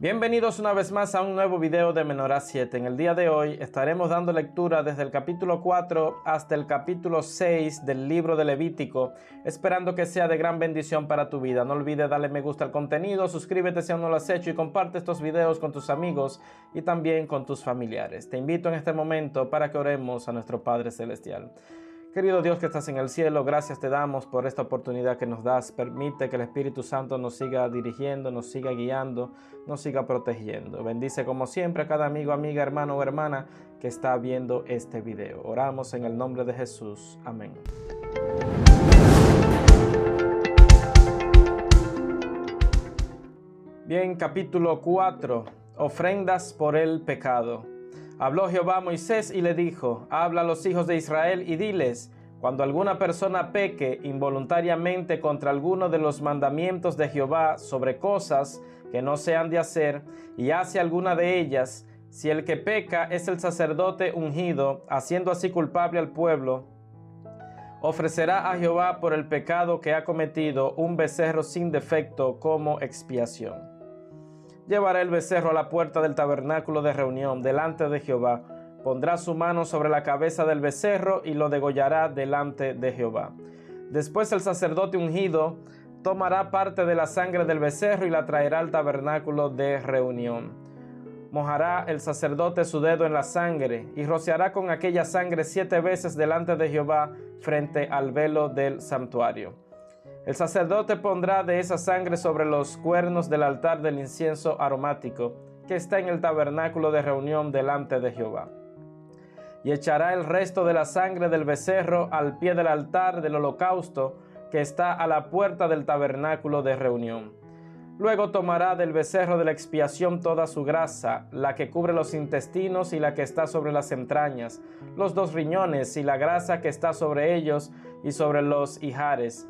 Bienvenidos una vez más a un nuevo video de Menorá 7. En el día de hoy estaremos dando lectura desde el capítulo 4 hasta el capítulo 6 del libro de Levítico, esperando que sea de gran bendición para tu vida. No olvides darle me gusta al contenido, suscríbete si aún no lo has hecho y comparte estos videos con tus amigos y también con tus familiares. Te invito en este momento para que oremos a nuestro Padre Celestial. Querido Dios que estás en el cielo, gracias te damos por esta oportunidad que nos das. Permite que el Espíritu Santo nos siga dirigiendo, nos siga guiando, nos siga protegiendo. Bendice como siempre a cada amigo, amiga, hermano o hermana que está viendo este video. Oramos en el nombre de Jesús. Amén. Bien, capítulo 4. Ofrendas por el pecado. Habló Jehová a Moisés y le dijo: habla a los hijos de Israel y diles: cuando alguna persona peque involuntariamente contra alguno de los mandamientos de Jehová sobre cosas que no se han de hacer, y hace alguna de ellas, si el que peca es el sacerdote ungido, haciendo así culpable al pueblo, ofrecerá a Jehová por el pecado que ha cometido un becerro sin defecto como expiación. Llevará el becerro a la puerta del tabernáculo de reunión delante de Jehová, pondrá su mano sobre la cabeza del becerro y lo degollará delante de Jehová. Después el sacerdote ungido tomará parte de la sangre del becerro y la traerá al tabernáculo de reunión. Mojará el sacerdote su dedo en la sangre y rociará con aquella sangre 7 veces delante de Jehová frente al velo del santuario. El sacerdote pondrá de esa sangre sobre los cuernos del altar del incienso aromático que está en el tabernáculo de reunión delante de Jehová. Y echará el resto de la sangre del becerro al pie del altar del holocausto que está a la puerta del tabernáculo de reunión. Luego tomará del becerro de la expiación toda su grasa, la que cubre los intestinos y la que está sobre las entrañas, los 2 riñones y la grasa que está sobre ellos y sobre los ijares.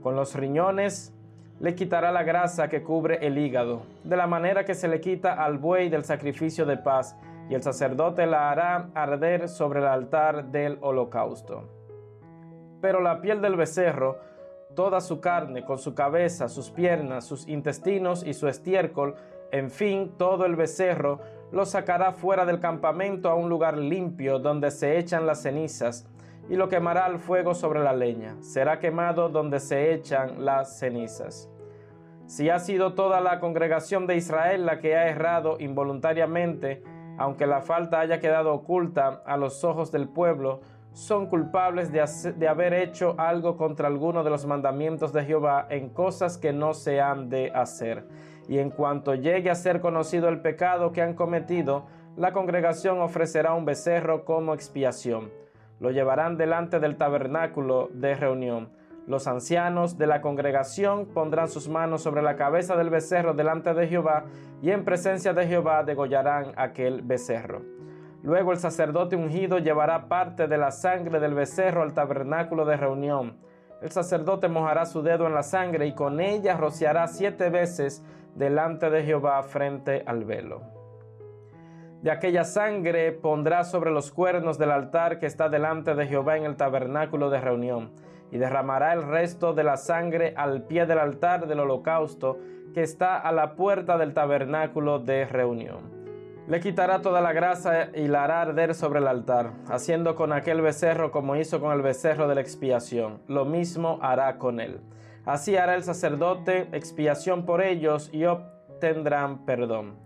Con los riñones le quitará la grasa que cubre el hígado, de la manera que se le quita al buey del sacrificio de paz, y el sacerdote la hará arder sobre el altar del holocausto. Pero la piel del becerro, toda su carne, con su cabeza, sus piernas, sus intestinos y su estiércol, en fin, todo el becerro, lo sacará fuera del campamento a un lugar limpio donde se echan las cenizas, y lo quemará al fuego sobre la leña. Será quemado donde se echan las cenizas. Si ha sido toda la congregación de Israel la que ha errado involuntariamente, aunque la falta haya quedado oculta a los ojos del pueblo, son culpables de haber hecho algo contra alguno de los mandamientos de Jehová en cosas que no se han de hacer. Y en cuanto llegue a ser conocido el pecado que han cometido, la congregación ofrecerá un becerro como expiación. Lo llevarán delante del tabernáculo de reunión. Los ancianos de la congregación pondrán sus manos sobre la cabeza del becerro delante de Jehová, y en presencia de Jehová degollarán aquel becerro. Luego el sacerdote ungido llevará parte de la sangre del becerro al tabernáculo de reunión. El sacerdote mojará su dedo en la sangre y con ella rociará 7 veces delante de Jehová frente al velo. De aquella sangre pondrá sobre los cuernos del altar que está delante de Jehová en el tabernáculo de reunión, y derramará el resto de la sangre al pie del altar del holocausto que está a la puerta del tabernáculo de reunión. Le quitará toda la grasa y la hará arder sobre el altar, haciendo con aquel becerro como hizo con el becerro de la expiación. Lo mismo hará con él. Así hará el sacerdote expiación por ellos y obtendrán perdón.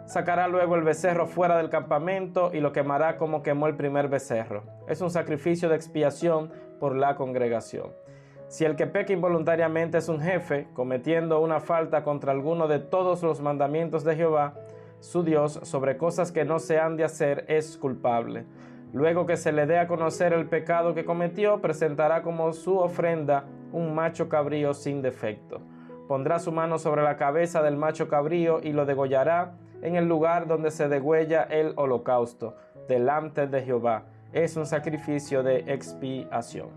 Sacará luego el becerro fuera del campamento y lo quemará como quemó el primer becerro. Es un sacrificio de expiación por la congregación. Si el que peca involuntariamente es un jefe, cometiendo una falta contra alguno de todos los mandamientos de Jehová, su Dios, sobre cosas que no se han de hacer, es culpable. Luego que se le dé a conocer el pecado que cometió, presentará como su ofrenda un macho cabrío sin defecto. Pondrá su mano sobre la cabeza del macho cabrío y lo degollará en el lugar donde se degüella el holocausto, delante de Jehová. Es un sacrificio de expiación.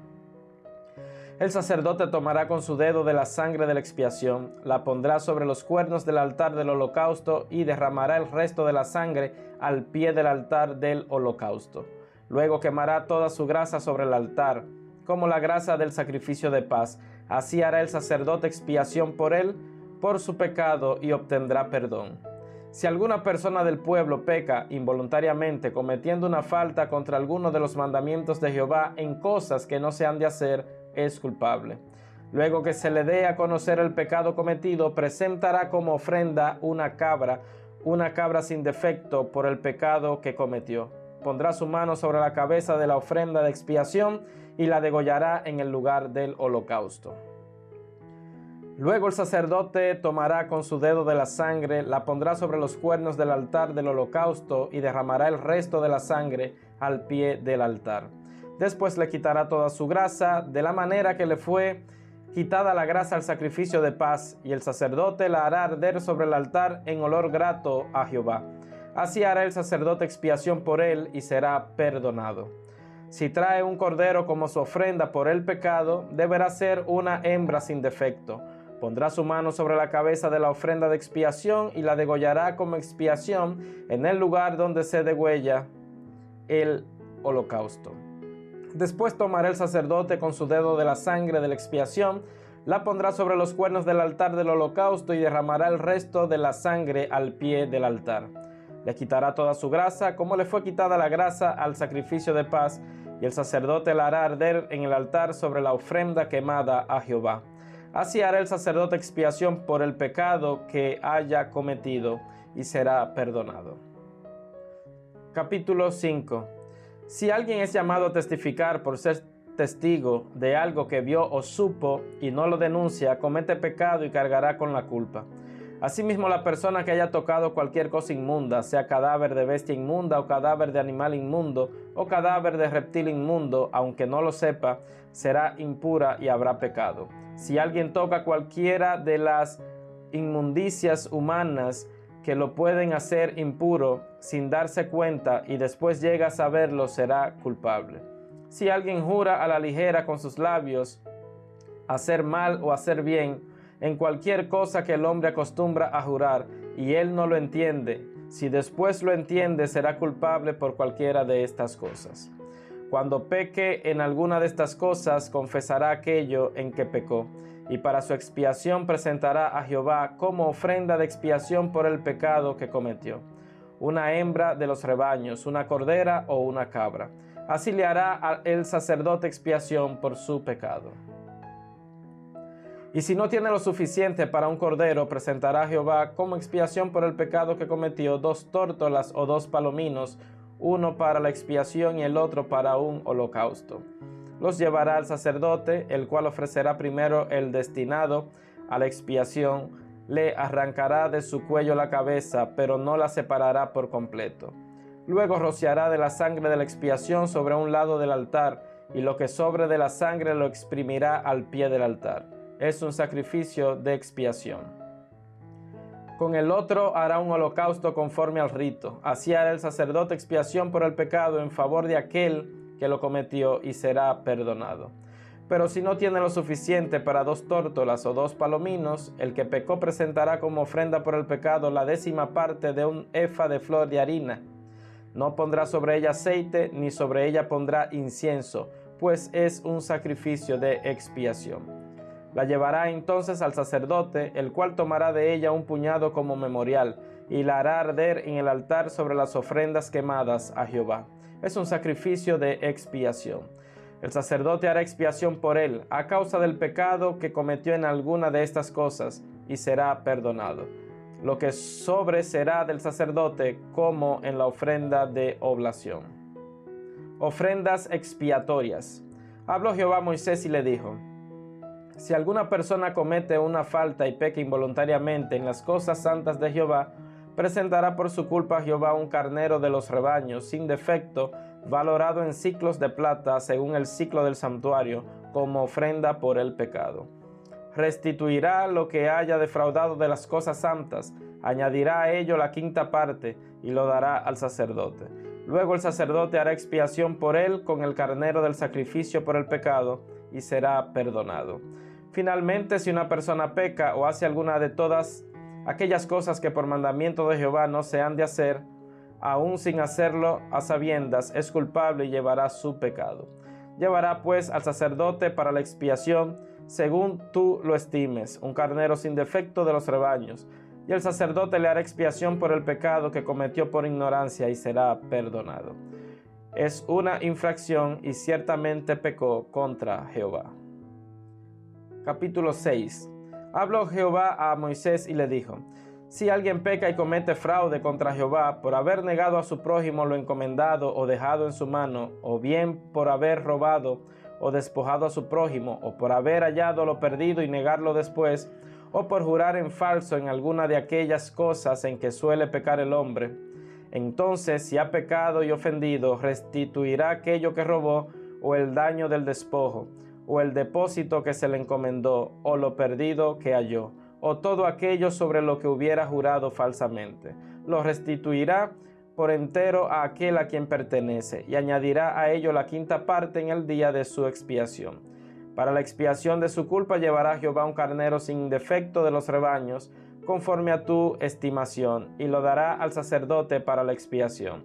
El sacerdote tomará con su dedo de la sangre de la expiación, la pondrá sobre los cuernos del altar del holocausto y derramará el resto de la sangre al pie del altar del holocausto. Luego quemará toda su grasa sobre el altar, como la grasa del sacrificio de paz. Así hará el sacerdote expiación por él, por su pecado, y obtendrá perdón. Si alguna persona del pueblo peca involuntariamente cometiendo una falta contra alguno de los mandamientos de Jehová en cosas que no se han de hacer, es culpable. Luego que se le dé a conocer el pecado cometido, presentará como ofrenda una cabra sin defecto por el pecado que cometió. Pondrá su mano sobre la cabeza de la ofrenda de expiación y la degollará en el lugar del holocausto. Luego el sacerdote tomará con su dedo de la sangre, la pondrá sobre los cuernos del altar del holocausto y derramará el resto de la sangre al pie del altar. Después le quitará toda su grasa, de la manera que le fue quitada la grasa al sacrificio de paz, y el sacerdote la hará arder sobre el altar en olor grato a Jehová. Así hará el sacerdote expiación por él y será perdonado. Si trae un cordero como su ofrenda por el pecado, deberá ser una hembra sin defecto. Pondrá su mano sobre la cabeza de la ofrenda de expiación y la degollará como expiación en el lugar donde se degüella el holocausto. Después tomará el sacerdote con su dedo de la sangre de la expiación, la pondrá sobre los cuernos del altar del holocausto y derramará el resto de la sangre al pie del altar. Le quitará toda su grasa, como le fue quitada la grasa al sacrificio de paz, y el sacerdote la hará arder en el altar sobre la ofrenda quemada a Jehová. Así hará el sacerdote expiación por el pecado que haya cometido y será perdonado. Capítulo 5. Si alguien es llamado a testificar por ser testigo de algo que vio o supo y no lo denuncia, comete pecado y cargará con la culpa. Asimismo, la persona que haya tocado cualquier cosa inmunda, sea cadáver de bestia inmunda o cadáver de animal inmundo o cadáver de reptil inmundo, aunque no lo sepa, será impura y habrá pecado. Si alguien toca cualquiera de las inmundicias humanas que lo pueden hacer impuro sin darse cuenta y después llega a saberlo, será culpable. Si alguien jura a la ligera con sus labios hacer mal o hacer bien, en cualquier cosa que el hombre acostumbra a jurar, y él no lo entiende, si después lo entiende, será culpable por cualquiera de estas cosas. Cuando peque en alguna de estas cosas, confesará aquello en que pecó, y para su expiación presentará a Jehová como ofrenda de expiación por el pecado que cometió, una hembra de los rebaños, una cordera o una cabra. Así le hará el sacerdote expiación por su pecado. Y si no tiene lo suficiente para un cordero, presentará a Jehová como expiación por el pecado que cometió 2 tórtolas o 2 palominos, uno para la expiación y el otro para un holocausto. Los llevará al sacerdote, el cual ofrecerá primero el destinado a la expiación, le arrancará de su cuello la cabeza, pero no la separará por completo. Luego rociará de la sangre de la expiación sobre un lado del altar, y lo que sobre de la sangre lo exprimirá al pie del altar. Es un sacrificio de expiación. Con el otro hará un holocausto conforme al rito. Así hará el sacerdote expiación por el pecado en favor de aquel que lo cometió y será perdonado. Pero si no tiene lo suficiente para 2 tórtolas o 2 palominos, el que pecó presentará como ofrenda por el pecado la 10ª parte de un efa de flor de harina. No pondrá sobre ella aceite, ni sobre ella pondrá incienso, pues es un sacrificio de expiación. La llevará entonces al sacerdote, el cual tomará de ella un puñado como memorial, y la hará arder en el altar sobre las ofrendas quemadas a Jehová. Es un sacrificio de expiación. El sacerdote hará expiación por él, a causa del pecado que cometió en alguna de estas cosas, y será perdonado. Lo que sobre será del sacerdote, como en la ofrenda de oblación. Ofrendas expiatorias. Habló Jehová a Moisés y le dijo: si alguna persona comete una falta y peca involuntariamente en las cosas santas de Jehová, presentará por su culpa a Jehová un carnero de los rebaños, sin defecto, valorado en siclos de plata, según el siclo del santuario, como ofrenda por el pecado. Restituirá lo que haya defraudado de las cosas santas, añadirá a ello la 5ª parte, y lo dará al sacerdote. Luego el sacerdote hará expiación por él con el carnero del sacrificio por el pecado, y será perdonado. Finalmente, si una persona peca o hace alguna de todas aquellas cosas que por mandamiento de Jehová no se han de hacer, aún sin hacerlo a sabiendas, es culpable y llevará su pecado. Llevará pues al sacerdote para la expiación, según tú lo estimes, un carnero sin defecto de los rebaños. y el sacerdote le hará expiación por el pecado que cometió por ignorancia y será perdonado. Es una infracción y ciertamente pecó contra Jehová. Capítulo 6. Habló Jehová a Moisés y le dijo: si alguien peca y comete fraude contra Jehová por haber negado a su prójimo lo encomendado o dejado en su mano, o bien por haber robado o despojado a su prójimo, o por haber hallado lo perdido y negarlo después, o por jurar en falso en alguna de aquellas cosas en que suele pecar el hombre, entonces si ha pecado y ofendido, restituirá aquello que robó, o el daño del despojo, o el depósito que se le encomendó, o lo perdido que halló, o todo aquello sobre lo que hubiera jurado falsamente. Lo restituirá por entero a aquel a quien pertenece, y añadirá a ello la quinta parte en el día de su expiación. Para la expiación de su culpa llevará Jehová un carnero sin defecto de los rebaños, conforme a tu estimación, y lo dará al sacerdote para la expiación.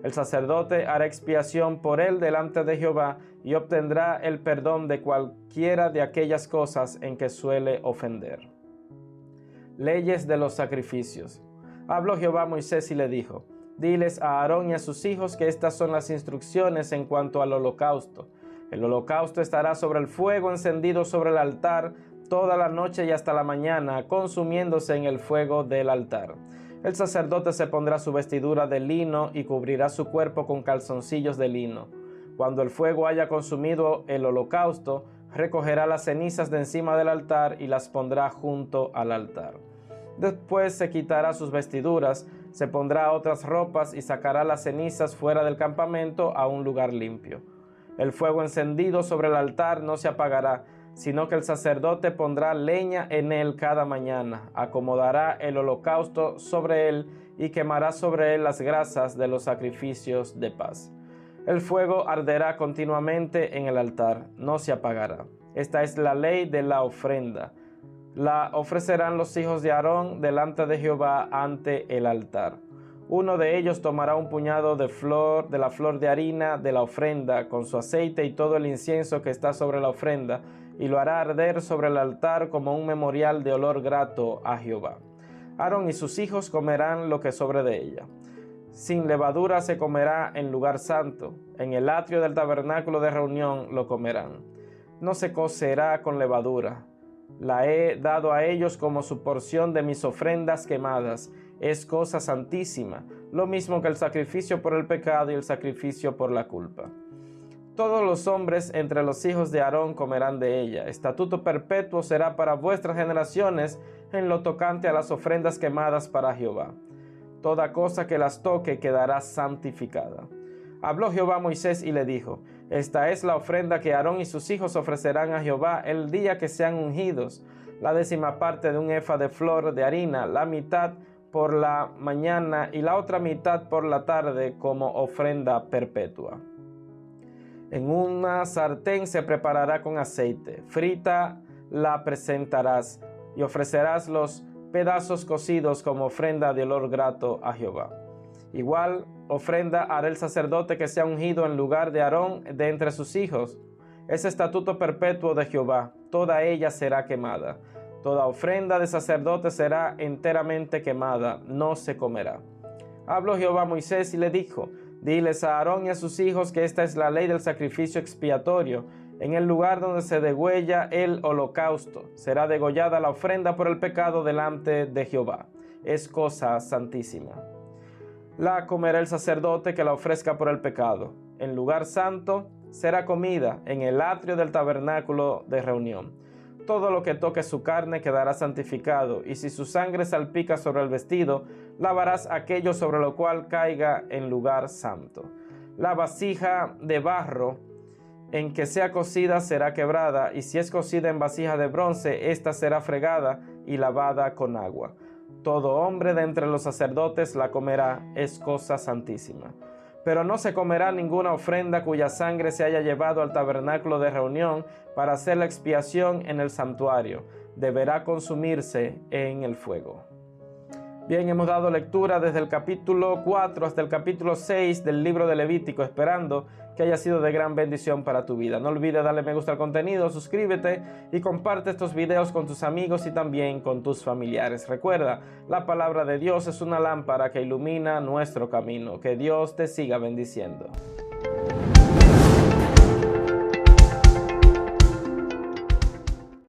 El sacerdote hará expiación por él delante de Jehová, y obtendrá el perdón de cualquiera de aquellas cosas en que suele ofender. Leyes de los sacrificios. Habló Jehová a Moisés y le dijo: diles a Aarón y a sus hijos que estas son las instrucciones en cuanto al holocausto. El holocausto estará sobre el fuego encendido sobre el altar toda la noche y hasta la mañana, consumiéndose en el fuego del altar. El sacerdote se pondrá su vestidura de lino y cubrirá su cuerpo con calzoncillos de lino. Cuando el fuego haya consumido el holocausto, recogerá las cenizas de encima del altar y las pondrá junto al altar. Después se quitará sus vestiduras, se pondrá otras ropas y sacará las cenizas fuera del campamento a un lugar limpio. El fuego encendido sobre el altar no se apagará, sino que el sacerdote pondrá leña en él cada mañana, acomodará el holocausto sobre él y quemará sobre él las grasas de los sacrificios de paz. El fuego arderá continuamente en el altar, no se apagará. Esta es la ley de la ofrenda. La ofrecerán los hijos de Aarón delante de Jehová ante el altar. Uno de ellos tomará un puñado de la flor de harina de la ofrenda, con su aceite y todo el incienso que está sobre la ofrenda, y lo hará arder sobre el altar como un memorial de olor grato a Jehová. Aarón y sus hijos comerán lo que sobre de ella. Sin levadura se comerá en lugar santo. En el atrio del tabernáculo de reunión lo comerán. No se cocerá con levadura. La he dado a ellos como su porción de mis ofrendas quemadas. Es cosa santísima, lo mismo que el sacrificio por el pecado y el sacrificio por la culpa. Todos los hombres entre los hijos de Aarón comerán de ella. Estatuto perpetuo será para vuestras generaciones en lo tocante a las ofrendas quemadas para Jehová. Toda cosa que las toque quedará santificada. Habló Jehová a Moisés y le dijo: esta es la ofrenda que Aarón y sus hijos ofrecerán a Jehová el día que sean ungidos: la 10ª parte de un efa de flor de harina, la mitad por la mañana y la otra mitad por la tarde como ofrenda perpetua. En una sartén se preparará con aceite, frita la presentarás y ofrecerás los pedazos cocidos como ofrenda de olor grato a Jehová. Igual ofrenda hará el sacerdote que sea ungido en lugar de Aarón de entre sus hijos. Es estatuto perpetuo de Jehová, toda ella será quemada. Toda ofrenda de sacerdote será enteramente quemada, no se comerá. Habló Jehová a Moisés y le dijo: diles a Aarón y a sus hijos que esta es la ley del sacrificio expiatorio. En el lugar donde se degüella el holocausto, será degollada la ofrenda por el pecado delante de Jehová. Es cosa santísima. La comerá el sacerdote que la ofrezca por el pecado. En lugar santo será comida en el atrio del tabernáculo de reunión. Todo lo que toque su carne quedará santificado, y si su sangre salpica sobre el vestido, lavarás aquello sobre lo cual caiga en lugar santo. La vasija de barro en que sea cocida será quebrada, y si es cocida en vasija de bronce, ésta será fregada y lavada con agua. Todo hombre de entre los sacerdotes la comerá, es cosa santísima. Pero no se comerá ninguna ofrenda cuya sangre se haya llevado al tabernáculo de reunión para hacer la expiación en el santuario. Deberá consumirse en el fuego. Bien, hemos dado lectura desde el capítulo 4 hasta el capítulo 6 del libro de Levítico, esperando que haya sido de gran bendición para tu vida. No olvides darle me gusta al contenido, suscríbete y comparte estos videos con tus amigos y también con tus familiares. Recuerda, la palabra de Dios es una lámpara que ilumina nuestro camino. Que Dios te siga bendiciendo.